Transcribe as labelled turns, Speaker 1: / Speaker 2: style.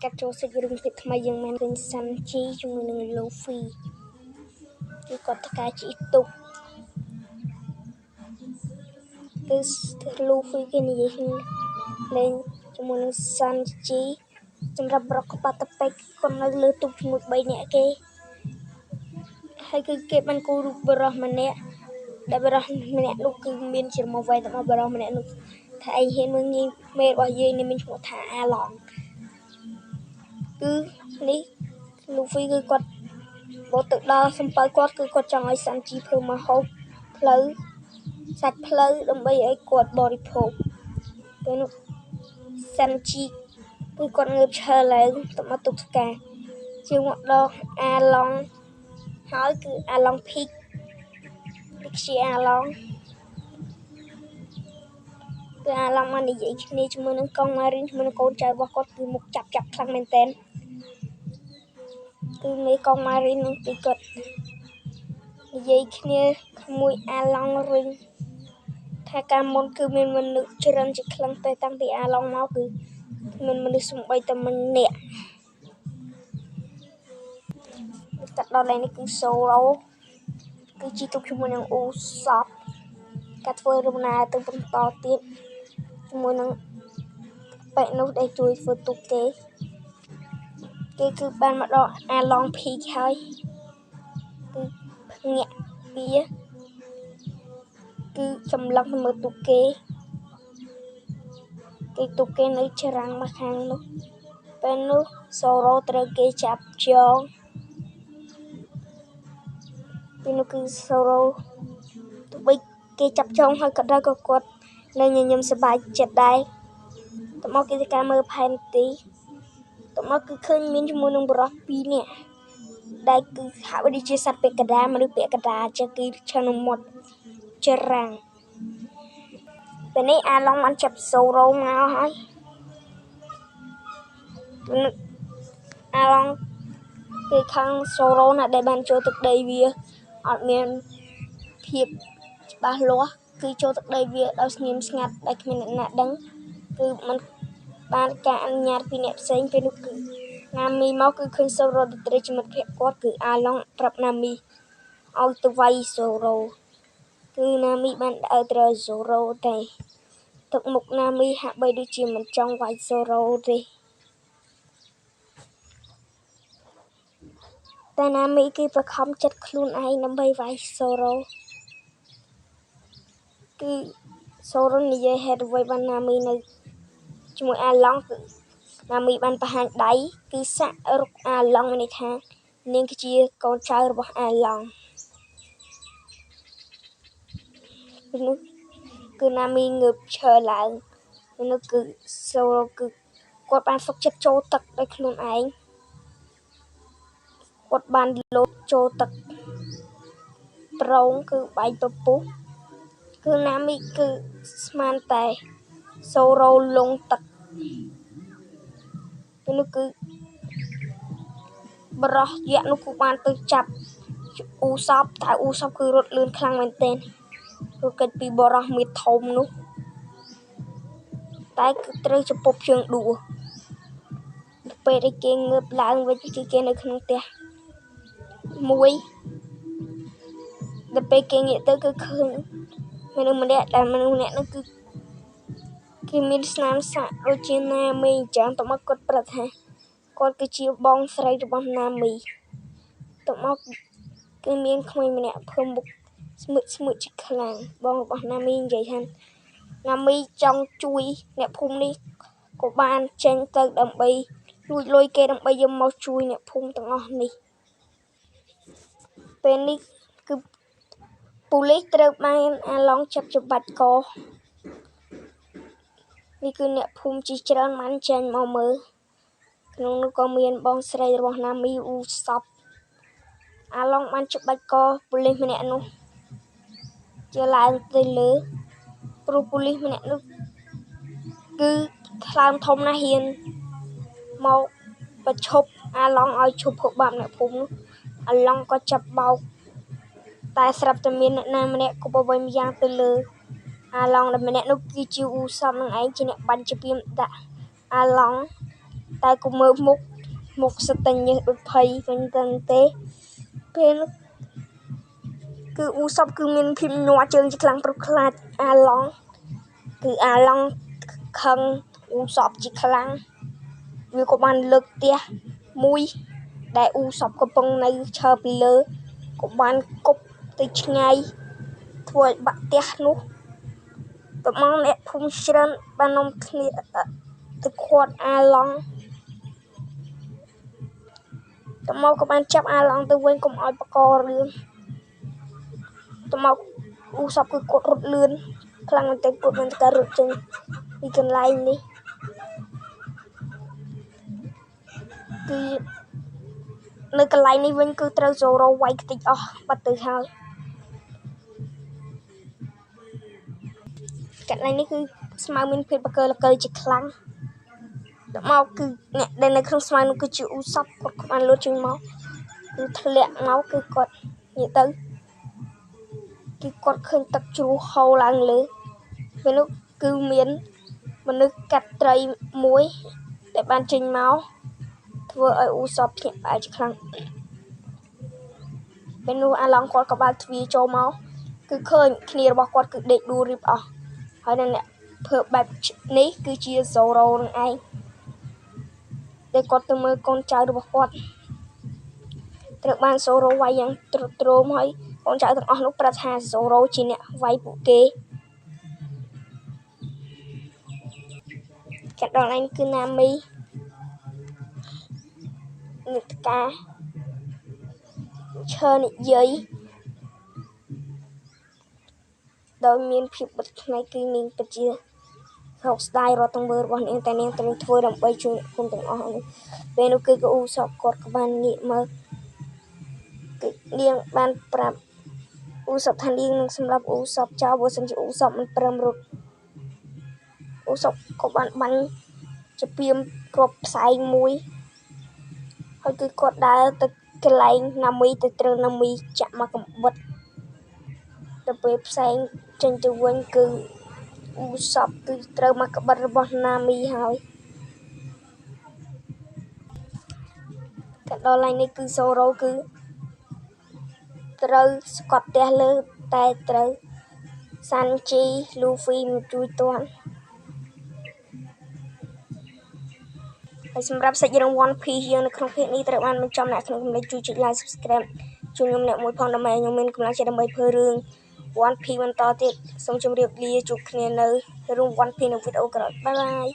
Speaker 1: កាត់ចូលសាច់រឿងពីថ្មីយើងមានឃើញសាន់ជីជាមួយនឹងលូហ្វីគឺគាត់ធ្វើការជិះទូកគឺលូហ្វីគេនិយាយលេងជាមួយនឹងសាន់ជីសម្រាប់រកបាត់តពេកគាត់នៅលើទូកជាមួយ3នាក់គេហើយគឺគេបានគូរូបបរោះម្នាក់ដែលបរោះម្នាក់នោះគឺមានជាមកវែងទៅបរោះម្នាក់នោះថាឯងហ៊ានមើលងាយមេរបស់យើងនេះមានឈ្មោះថាអាឡងគឺនេះលូហ្វីគឺគាត់បោះទៅដល់សំពៅគាត់គឺគាត់ចង់ឲ្យសាន់ជីធ្វើមកហូបផ្លូវសាច់ផ្លូវដើម្បីឲ្យគាត់បរិភោគពេលនោះសាន់ជីគឺគាត់ងើបឈរឡើងទៅមកទុកស្កាជាងមកដល់អាឡងហើយគឺអាឡងភីកជាអាឡងគឺអាឡងបាននិយាយគ្នាជាមួយនឹងកងម៉ារីនជាមួយនឹងកូនចៅរបស់គាត់គឺមុខចាប់ខ្លាំងមែនទែនគឺមេកងម៉ារីននឹងគឺគាត់និយាយគ្នាជាមួយអាឡងរឿងថាការមុនគឺមានមនុស្សច្រើនជាខ្លាំងតែតាំងពីអាឡងមកគឺមានមនុស្សសំបីតែម្នាក់កាត់ដល់ឡែនេះគឺសូរ៉ូគឺជីទុកជាមួយនឹងអ៊ូសបការធ្វើរំណាទៅបន្តទៀតជាមួយនឹងបែកនោះដែលជួយធ្វើទុកគេគឺបានមកដល់អាឡងភីកហើយគឺភ្ញាក់វាគឺចម្លងទៅមើលទុកគេទុកគេនៅច្រាំងមកខាងនោះពេលនោះសូរ៉ូត្រូវគេចាប់ចងពេលនោះគឺសូរ៉ូទៅបីគេចាប់ចងហើយក៏ដល់ក៏គាត់នៅញញឹមសប្បាយចិត្តដែរតមកគេទៅការមើលផែនទីតមកគឺឃើញមានជាមួយនឹងបរិះ2នាក់ដែលគឺហាក់បីដូចជាសត្វពាក់កណ្ដាលមនុស្សពាក់កណ្ដាលចឹងគឺឈរនៅមាត់ច្រាំងពេលនេះអាឡងបានចាប់សូរ៉ូមកហើយអាឡងគឺខាងសូរ៉ូណាដែលបានចូលទឹកដីវាអត់មានភាពច្បាស់លាស់គឺចូលទឹកដីវាដោយស្ងៀមស្ងាត់ដែលគ្មានអ្នកណាដឹងគឺมันបានការអនុញ្ញាតពីអ្នកផ្សេងពេលនោះគឺណាមីមកគឺឃើញសូរ៉ូត្រីជាមិត្តភក្តិគាត់គឺអាឡងប្រាប់ណាមីឲ្យទៅវាយសូរ៉ូគឺណាមីបានឲ្យទៅសូរ៉ូតែទឹកមុខណាមីហាក់បីដូចជាមិនចង់វាយសូរ៉ូទេតែណាមីគឺប្រខំចិត្តខ្លួនឯងដើម្បីវាយសូរ៉ូគឺសូរ៉ូនិយាយហេតុអ្វីបានណាមីនៅជាមួយអាឡងគឺណាមីបានបង្ហាញដៃគឺសាក់រុកអាឡងមានន័យថានាងគឺជាកូនចៅរបស់អាឡងនោះគឺណាមីងើបឈរឡើងនោះគឺសូរ៉ូគឺគាត់បានសុកចិត្តចូលទឹកដោយខ្លួនឯងគាត់បានលោតចូលទឹកប្រងគឺបែកពពុះគឺណាមីគឺស្មានតែសូរ៉ូលងទឹកពេលនោះគឺបរោះយក្សនោះគឺបានទៅចាប់អ៊ូសបតែអ៊ូសបគឺរត់លឿនខ្លាំងមែនទែនព្រោះកិច្ចពីបរោះមេធំនោះតែគឺត្រូវចំពប់ជើងដួលពេលដែលគេងើបឡើងវិញគឺគេនៅក្នុងផ្ទះមួយដល់ពេលគេងាកទៅគឺឃើញមនុស្សម្នាក់ដែលមនុស្សម្នាក់នោះគឺគេមានស្នាមសាក់ដូចជាណាមីអញ្ចឹងតមកគាត់ប្រាប់ថាគាត់គឺជាបងស្រីរបស់ណាមីតមកគឺមានក្មេងម្នាក់ធ្វើមុខស្មឹកជាខ្លាំងបងរបស់ណាមីនិយាយថាណាមីចង់ជួយអ្នកភូមិនេះក៏បានចេញទៅដើម្បីលួចលុយគេដើម្បីយកមកជួយអ្នកភូមិទាំងអស់នេះពេលនេះគឺប៉ូលីសត្រូវបានអាឡងចាប់ច្បាច់កនេះគឺអ្នកភូមិជាច្រើនបានចេញមកមើលក្នុងនោះក៏មានបងស្រីរបស់ណាមីអ៊ូសបអាឡងបានច្បាច់កប៉ូលីសម្នាក់នោះជាឡើងទៅលើព្រោះប៉ូលីសម្នាក់នោះគឺខ្លាំងធំណាស់ហ៊ានមកប្រឈប់អាឡងឲ្យឈប់ធ្វើបាបអ្នកភូមិនោះអាឡងក៏ចាប់បោកតែស្រាប់តែមានអ្នកណាម្នាក់ក៏បវៃម្យ៉ាងទៅលើអាឡងដែលម្នាក់នោះគឺជាអ៊ូសបនឹងឯងជាអ្នកបាញ់ជាពីមដាក់អាឡង តែកុំមើលមុខសិតតែញើសដូចភ័យវិញទេពេលគឺអ៊ូសបគឺមានភាពញ័រជើងជាខ្លាំងព្រោះខ្លាចអាឡង់គឺអាឡង់ខឹងអ៊ូសបជាខ្លាំងវាក៏បានលើកផ្ទះមួយដែលអ៊ូសបកំពុងនៅឈើពីលើក៏បានគប់ទៅឆ្ងាយធ្វើឲ្យបាក់ផ្ទះនោះតមកអ្នកភូមិច្រើនបាននាំគ្នាទៅខាត់អាឡង់តមកក៏បានចាប់អាឡង់ទៅវិញកុំឲ្យបកករឿងតមកអ៊ូសបគឺគាត់រត់លឿនខ្លាំងមែនទែនគាត់បានការរត់ចេញពីកន្លែងនេះគឺនៅកន្លែងនេះវិញគឺត្រូវចូលរវាយខ្ទេចអស់បាត់ទៅហើយកន្លែងនេះគឺស្មៅមានភាពបកើលកើជាខ្លាំងដល់មកគឺអ្នកដែលនៅក្នុងស្មៅនោះគឺជាអ៊ូសបគាត់បានលួចចេញមកគឺធ្លាក់មកគឺគាត់និយាយទៅគឺគាត់ឃើញទឹកជ្រោះហូរឡើងលើពេលនោះគឺមានមនុស្សកាត់ត្រីមួយដែលបានចេញមកធ្វើឲ្យអ៊ូសបភ្ញាក់ផ្អើលជាខ្លាំងពេលនោះអាឡង់គាត់ក៏បើកទ្វារចូលមកគឺឃើញគ្នារបស់គាត់គឺដេកដួលរៀបអស់ហើយអ្នកធ្វើបែបនេះគឺជាហ្សូរ៉ូនឹងឯងដែលគាត់ទៅមើលកូនចៅរបស់គាត់ត្រូវបានហ្សូរ៉ូវាយយ៉ាងទ្រុឌទ្រោមហើយកូនចៅទាំងអស់នោះប្រាប់ថាហ្សូរ៉ូជាអ្នកវាយពួកគេកាត់ដល់ឯងគឺណាមីនិតកាឈើនិយាយដោយមានភាពបិទផ្នែកគឺនាងពិតជាសោកស្ដាយរាល់ទង្វើរបស់នាងតែនាងត្រូវធ្វើដើម្បីជួយអ្នកភូមិទាំងអស់នេះពេលនោះគឺអ៊ូសបគាត់ក៏បានងាកមើលគឺនាងបានប្រាប់អ៊ូសបថានាងនឹងសម្លាប់អ៊ូសបចោលបើសិនជាអ៊ូសបមិនព្រមរត់អ៊ូសបក៏បានបាញ់ជាពីមគ្រាប់ផ្សែងមួយហើយគឺគាត់ដើរទៅកន្លែងណាមីទៅត្រូវណាមីចាក់មកកំបិតទៅពេលផ្សែងចេញទៅវិញគឺអ៊ូសបគឺត្រូវមកក្បិតរបស់ណាមីហើយកាត់ដល់ឡើងនេះគឺសូរ៉ូគឺត្រូវស្កត់ផ្ទះលើតែត្រូវសាន់ជីលូហ្វីមកជួយទាន់ហើយសម្រាប់សាច់រឿង One Piece យើងនៅក្នុងភាគនេះត្រូវបានបញ្ចប់អ្នកក្នុងកម្រិតជួយចុច Like Subscribe ជួយខ្ញុំអ្នកមួយផងដើម្បីខ្ញុំមានកម្លាំងចិត្តដើម្បីធ្វើរឿង One Piece បន្តទៀតសូមជម្រាបលាជួបគ្នានៅរឿង One Piece នៅវីដេអូក្រោយបាយ